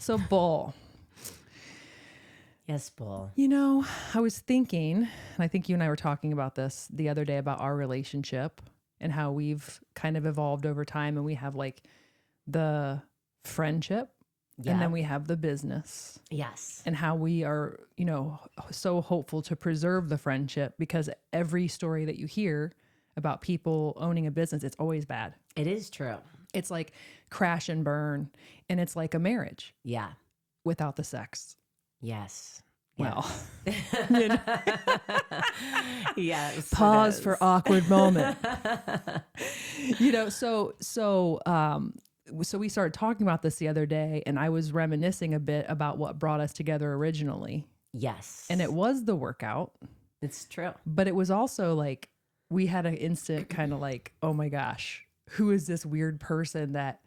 So, Bull, Yes, Bull. I was thinking, and I think you and I were talking about this the other day about our relationship and how we've kind of evolved over time, and we have like the friendship and Yeah. then we have the business. Yes. And how we are, so hopeful to preserve the friendship, because every story that you hear about people owning a business, it's always bad. It is true. It's like crash and burn, and it's like a marriage Yeah. without the sex. Yes. Well, Yes. pause for awkward moment. So we started talking about this the other day, and I was reminiscing a bit about what brought us together originally. Yes. And it was the workout, It's true. but it was also like we had an instant kind of like, oh my gosh, who is this weird person that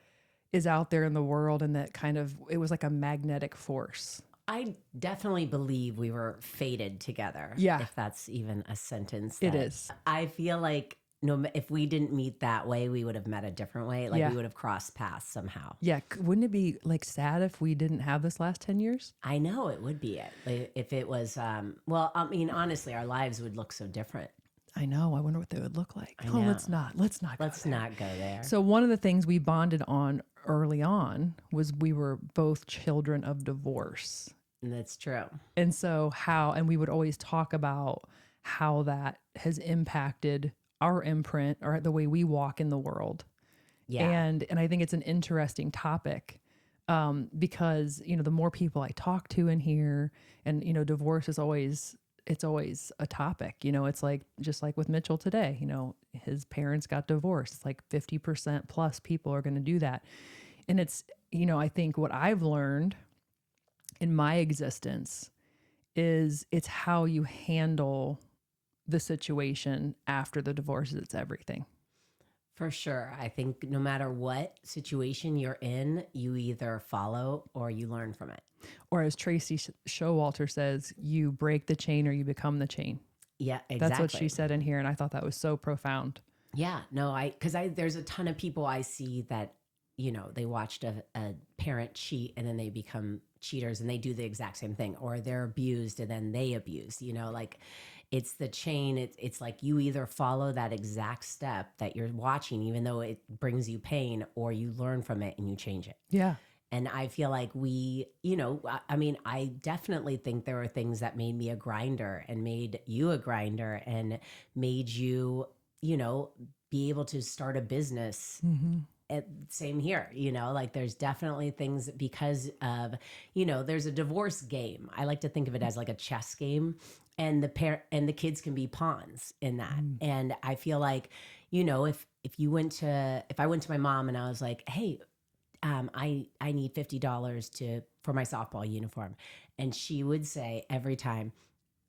is out there in the world? And that kind of, it was like a magnetic force. I definitely believe we were fated together. Yeah. If that's even a sentence. It is. I feel like if we didn't meet that way, we would have met a different way. Like Yeah. we would have crossed paths somehow. Yeah. Wouldn't it be like sad if we didn't have this last 10 years? I know it would be it. Like, if it was, honestly, our lives would look so different. I know. I wonder what they would look like. I Oh, know. let's not Let's not go there. So one of the things we bonded on early on was we were both children of divorce. And that's true. And so and we would always talk about how that has impacted our imprint or the way we walk in the world. Yeah. And I think it's an interesting topic because, the more people I talk to in here, and, divorce is always a topic. It's like, just like with Mitchell today, his parents got divorced. It's like 50% plus people are going to do that. And it's, I think what I've learned in my existence is it's how you handle the situation after the divorce. It's everything. For sure. I think no matter what situation you're in, you either follow or you learn from it. Or as Tracy Showalter says, you break the chain or you become the chain. Yeah, exactly. That's what she said in here. And I thought that was so profound. Yeah, no, because there's a ton of people I see that, they watched a parent cheat and then they become cheaters and they do the exact same thing, or they're abused and then they abuse, like it's the chain. It's like you either follow that exact step that you're watching, even though it brings you pain, or you learn from it and you change it. Yeah. And I feel like I definitely think there are things that made me a grinder and made you a grinder and made you, be able to start a business. Mm-hmm. Same here, like there's definitely things because of, there's a divorce game. I like to think of it as like a chess game, and the kids can be pawns in that. And I feel like, if I went to my mom and I was like, hey, I need $50 for my softball uniform. And she would say every time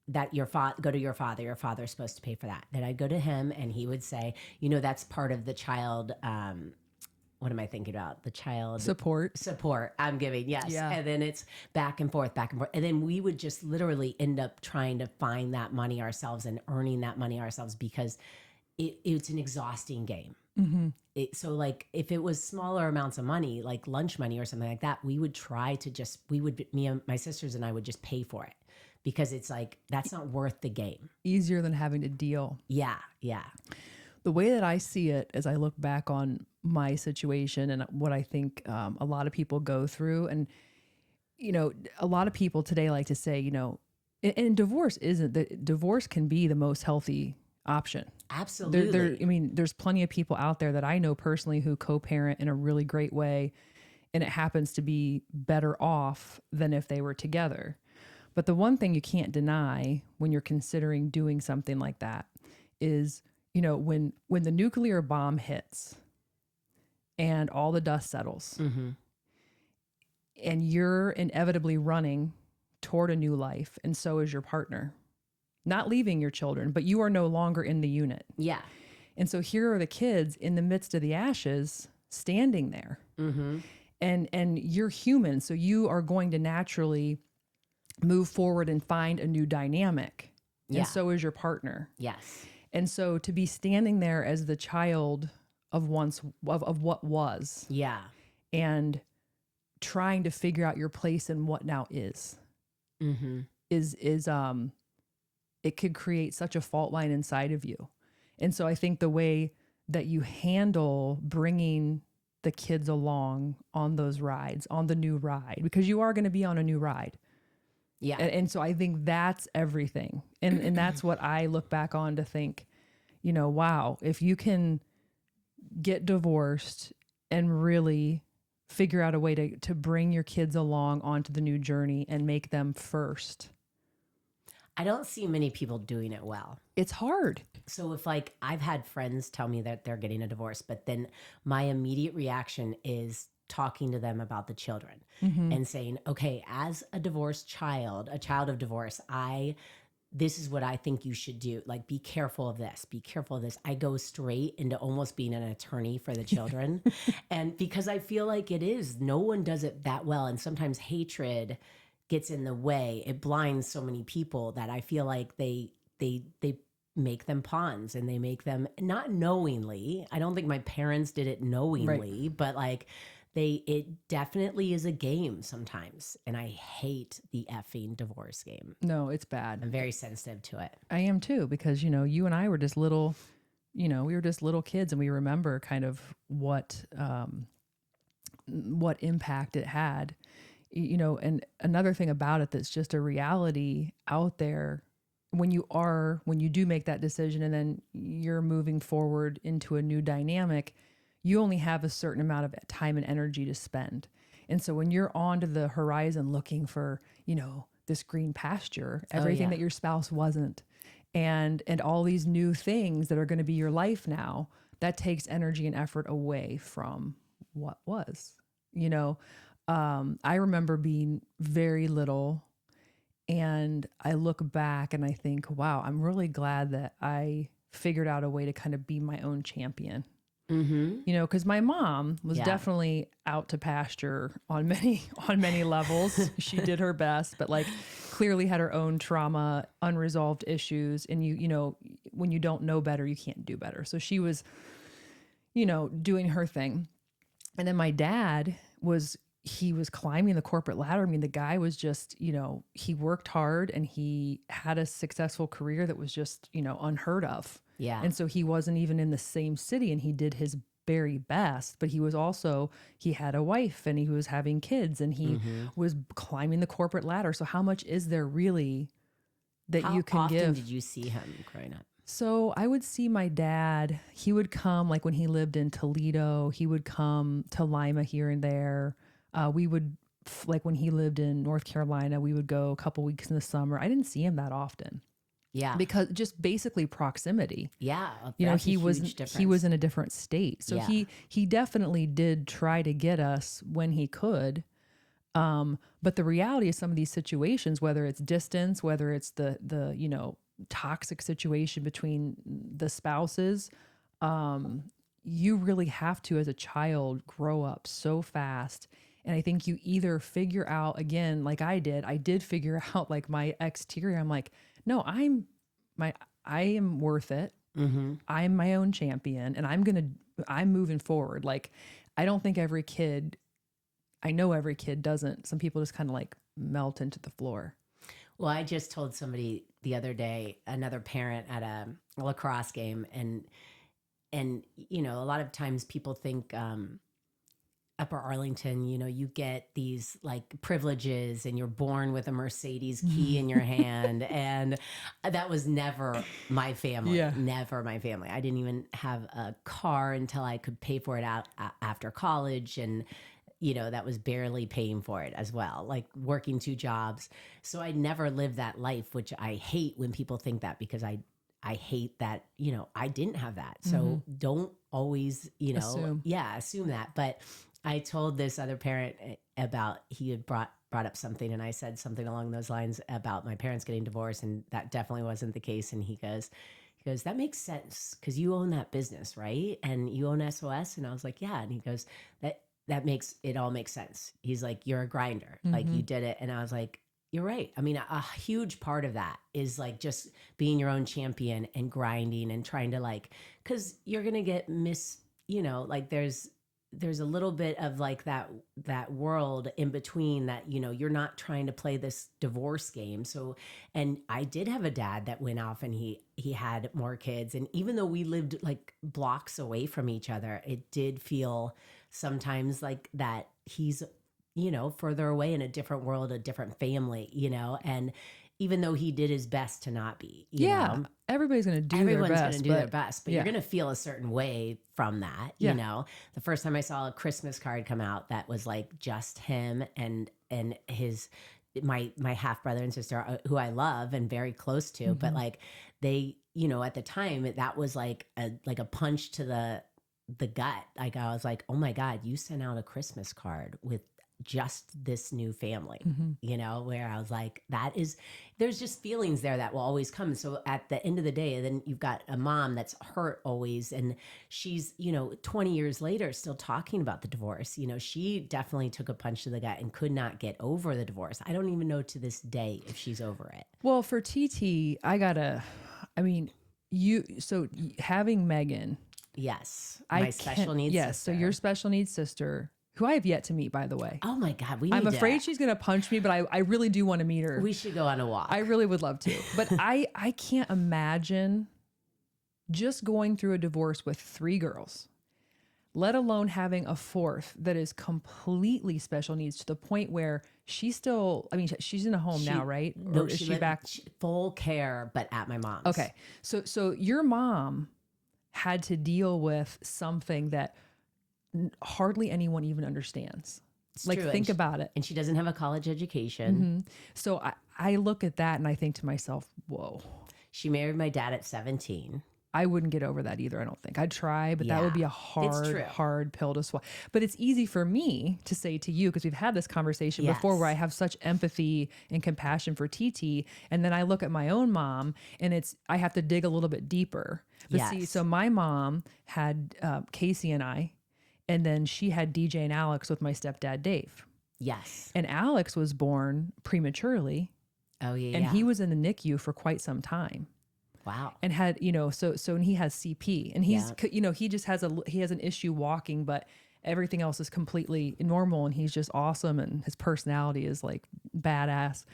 that go to your father. Your father's supposed to pay for that. Then I'd go to him and he would say, that's part of the child. What am I thinking about? The child Support I'm giving. Yes. Yeah. And then it's back and forth. And then we would just literally end up trying to find that money ourselves and earning that money ourselves, because it's an exhausting game. Mm-hmm. So like if it was smaller amounts of money, like lunch money or something like that, we would try to me and my sisters and I would just pay for it, because it's like, that's not worth the game. Easier than having to deal. Yeah. Yeah. The way that I see it as I look back on my situation and what I think a lot of people go through, and, a lot of people today like to say, and divorce can be the most healthy option. Absolutely. There's plenty of people out there that I know personally who co-parent in a really great way, and it happens to be better off than if they were together. But the one thing you can't deny when you're considering doing something like that is, when the nuclear bomb hits and all the dust settles, Mm-hmm. and you're inevitably running toward a new life, and so is your partner. Not leaving your children, but you are no longer in the unit. Yeah. And so here are the kids in the midst of the ashes standing there. Mm-hmm. And you're human, so you are going to naturally move forward and find a new dynamic. Yeah. And so is your partner. Yes. And so to be standing there as the child of what was, Yeah. and trying to figure out your place in what now Mm-hmm. is it could create such a fault line inside of you. And so I think the way that you handle bringing the kids along on those rides, on the new ride, because you are going to be on a new ride. Yeah. And so I think that's everything. And that's what I look back on to think, you know, wow, if you can get divorced and really figure out a way to bring your kids along onto the new journey and make them first. I don't see many people doing it well. It's hard. So if like I've had friends tell me that they're getting a divorce, but then my immediate reaction is talking to them about the children and saying, okay, as a divorced child, a child of divorce, this is what I think you should do. Like, be careful of this, be careful of this. I go straight into almost being an attorney for the children. And because I feel like no one does it that well. And sometimes hatred gets in the way. It blinds so many people that I feel like they make them pawns, and they make them not knowingly. I don't think my parents did it knowingly, but like it definitely is a game sometimes. And I hate the effing divorce game. No, it's bad. I'm very sensitive to it. I am too, because, you know, you and I were just little, you know, we were just little kids, and we remember kind of what impact it had, you know. And another thing about it that's just a reality out there, when you do make that decision and then you're moving forward into a new dynamic, you only have a certain amount of time and energy to spend. And so when you're onto the horizon looking for, you know, this green pasture, everything that your spouse wasn't, and all these new things that are going to be your life now, that takes energy and effort away from what was, you know. I remember being very little, and I look back and I think, wow, I'm really glad that I figured out a way to kind of be my own champion. Mm-hmm. You know, because my mom was definitely out to pasture on many levels. She did her best, but like clearly had her own trauma, unresolved issues. And you know, when you don't know better, you can't do better. So she was, you know, doing her thing. And then my dad he was climbing the corporate ladder. I mean, the guy was just, you know, he worked hard and he had a successful career that was just, you know, unheard of. Yeah. And so he wasn't even in the same city, and he did his very best, but he had a wife and he was having kids, and he was climbing the corporate ladder. So how much is there really that you can give? How often did you see him growing up? So I would see my dad. He would come, like when he lived in Toledo, he would come to Lima here and there. We would, like when he lived in North Carolina, we would go a couple weeks in the summer. I didn't see him that often. Yeah. Because just basically proximity. Yeah. You know, he was in a different state. So he definitely did try to get us when he could. But the reality of some of these situations, whether it's distance, whether it's the you know, toxic situation between the spouses, you really have to, as a child, grow up so fast. And I think you either figure out, again, like I did figure out like my exterior. I'm like, no, I am worth it. Mm-hmm. I'm my own champion, and I'm moving forward. Like, I don't think I know every kid doesn't. Some people just kind of like melt into the floor. Well, I just told somebody the other day, another parent at a lacrosse game, and you know, a lot of times people think Upper Arlington, you know, you get these like privileges and you're born with a Mercedes key in your hand. And that was never my family. Yeah. Never my family. I didn't even have a car until I could pay for it out after college. And, you know, that was barely paying for it as well, like working 2 jobs. So I never lived that life, which I hate when people think that, because I hate that, you know, I didn't have that. So don't always, you know, assume that. But I told this other parent about, he had brought up something, and I said something along those lines about my parents getting divorced, and that definitely wasn't the case. And he goes, that makes sense, because you own that business, right? And you own SOS. And I was like, yeah. And he goes, that makes it all make sense. He's like, you're a grinder, like you did it. And I was like, you're right. I mean, a huge part of that is like just being your own champion and grinding and trying to like, because you're gonna get you know, like there's there's a little bit of like that world in between that, you know, you're not trying to play this divorce game. So, and I did have a dad that went off and he had more kids, and even though we lived like blocks away from each other, it did feel sometimes like that he's, you know, further away in a different world, a different family, you know, and even though he did his best to not be, you Yeah. know, Everybody's going to do their everyone's going best. to do their best, but yeah. you're going to feel a certain way from that. Yeah. You know, the first time I saw a Christmas card come out that was like just him and his my half brother and sister, who I love and very close to, but like they, you know, at the time that was like a punch to the gut. Like I was like, oh my God, you sent out a Christmas card with just this new family, you know, where I was like, there's just feelings there that will always come. So at the end of the day, then you've got a mom that's hurt always. And she's, you know, 20 years later, still talking about the divorce. You know, she definitely took a punch to the gut and could not get over the divorce. I don't even know to this day if she's over it. Well, for TT, having Megan, yes, my special needs yes, sister. so your special needs sister, who I have yet to meet, by the way. Oh my God, I'm afraid she's going to punch me, but I really do want to meet her. We should go on a walk. I really would love to. But I can't imagine just going through a divorce with 3 girls, let alone having a 4th that is completely special needs to the point where she's still, she's in a home now, right? No, or is she back? Full care, but at my mom's. Okay. So your mom had to deal with something that hardly anyone even understands. It's like, true. think about it. And she doesn't have a college education. So I look at that and I think to myself, whoa. She married my dad at 17. I wouldn't get over that either, I don't think. I'd try, but that would be a hard pill to swallow. But it's easy for me to say to you, because we've had this conversation before, where I have such empathy and compassion for TT. And then I look at my own mom and I have to dig a little bit deeper. But see, so my mom had Casey and I, and then she had DJ and Alex with my stepdad, Dave. Yes. And Alex was born prematurely. Oh, yeah. And he was in the NICU for quite some time. Wow. And had, you know, and he has CP, and he's, you know, he just has an issue walking, but everything else is completely normal, and he's just awesome, and his personality is like badass.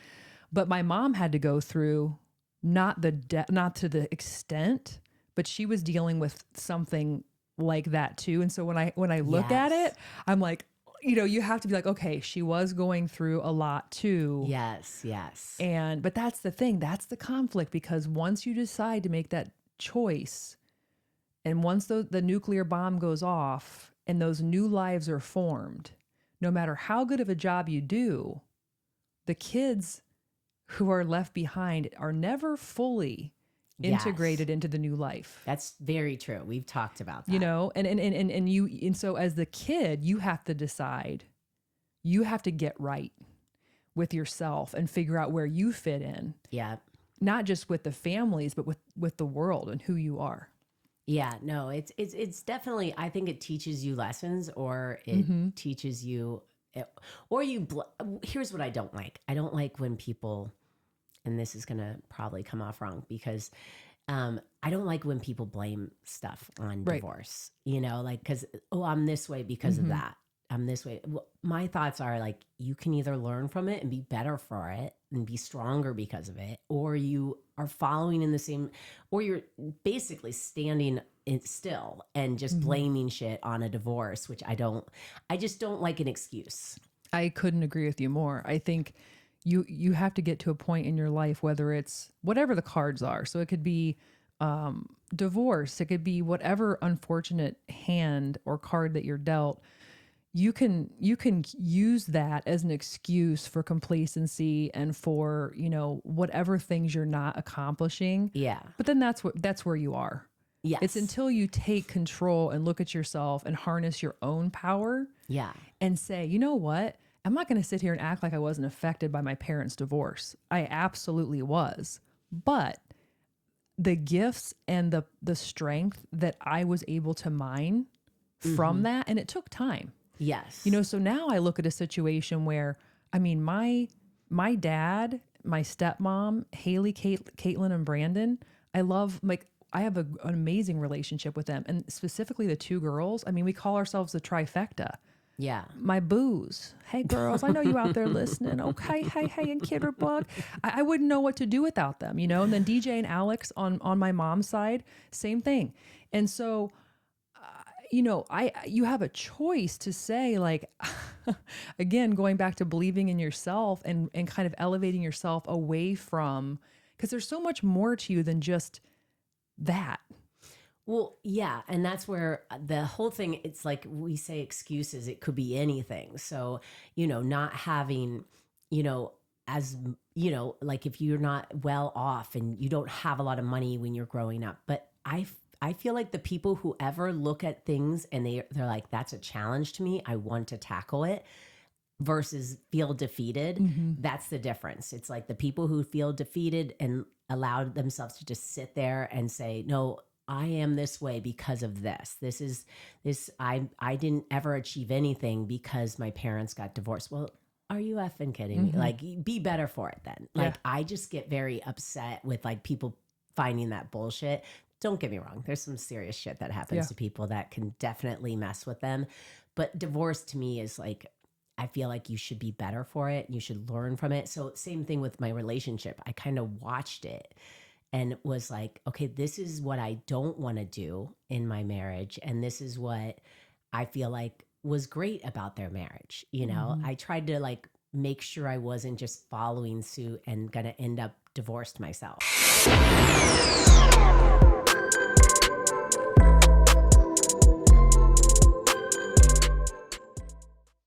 But my mom had to go through not to the extent, but she was dealing with something like that too. And so when I look at it, I'm like, you know, you have to be like, okay, she was going through a lot too. Yes. But that's the thing, that's the conflict, because once you decide to make that choice, and once the nuclear bomb goes off and those new lives are formed, no matter how good of a job you do, the kids who are left behind are never fully integrated into the new life. That's very true. We've talked about that. You know, and so as the kid, you have to decide, you have to get right with yourself and figure out where you fit in. Yeah. Not just with the families, but with the world and who you are. Yeah, no, it's definitely, I think it teaches you lessons, or it teaches you, here's what I don't like. I don't like when people, and this is going to probably come off wrong, because I don't like when people blame stuff on divorce, you know, like, because, I'm this way because of that. I'm this way. Well, my thoughts are like, you can either learn from it and be better for it and be stronger because of it, or you are following in the same, or you're basically standing still and just blaming shit on a divorce, which I just don't like an excuse. I couldn't agree with you more. I think you have to get to a point in your life, whether it's whatever the cards are. So it could be divorce, it could be whatever unfortunate hand or card that you're dealt. You can use that as an excuse for complacency and for, you know, whatever things you're not accomplishing. Yeah. But then that's where you are. Yes. It's until you take control and look at yourself and harness your own power. Yeah. And say, you know what? I'm not going to sit here and act like I wasn't affected by my parents' divorce. I absolutely was. But the gifts and the strength that I was able to mine from that, and it took time. Yes. You know, so now I look at a situation where, I mean, my dad, my stepmom, Haley, Caitlin, and Brandon, I love, like, I have an amazing relationship with them, and specifically the two girls. I mean, we call ourselves the trifecta. Yeah. My booze. Hey girls, I know you out there listening. Okay, hey, and Kitterbug. I wouldn't know what to do without them, you know? And then DJ and Alex on my mom's side, same thing. And so, you know, you have a choice to say, like, again, going back to believing in yourself and kind of elevating yourself away from, because there's so much more to you than just that. Well, yeah. And that's where the whole thing, it's like we say excuses, it could be anything. So, you know, not having, you know, as, you know, like if you're not well off and you don't have a lot of money when you're growing up. But I feel like the people who ever look at things and they're like, that's a challenge to me, I want to tackle it, versus feel defeated, that's the difference. It's like the people who feel defeated and allow themselves to just sit there and say, no, I am this way because of this. This is this. I didn't ever achieve anything because my parents got divorced. Well, are you effing kidding me? Like, be better for it then. Like, I just get very upset with like people finding that bullshit. Don't get me wrong. There's some serious shit that happens to people that can definitely mess with them. But divorce to me is like, I feel like you should be better for it. You should learn from it. So same thing with my relationship. I kind of watched it and was like, okay, this is what I don't want to do in my marriage. And this is what I feel like was great about their marriage. You know, I tried to like make sure I wasn't just following suit and going to end up divorced myself.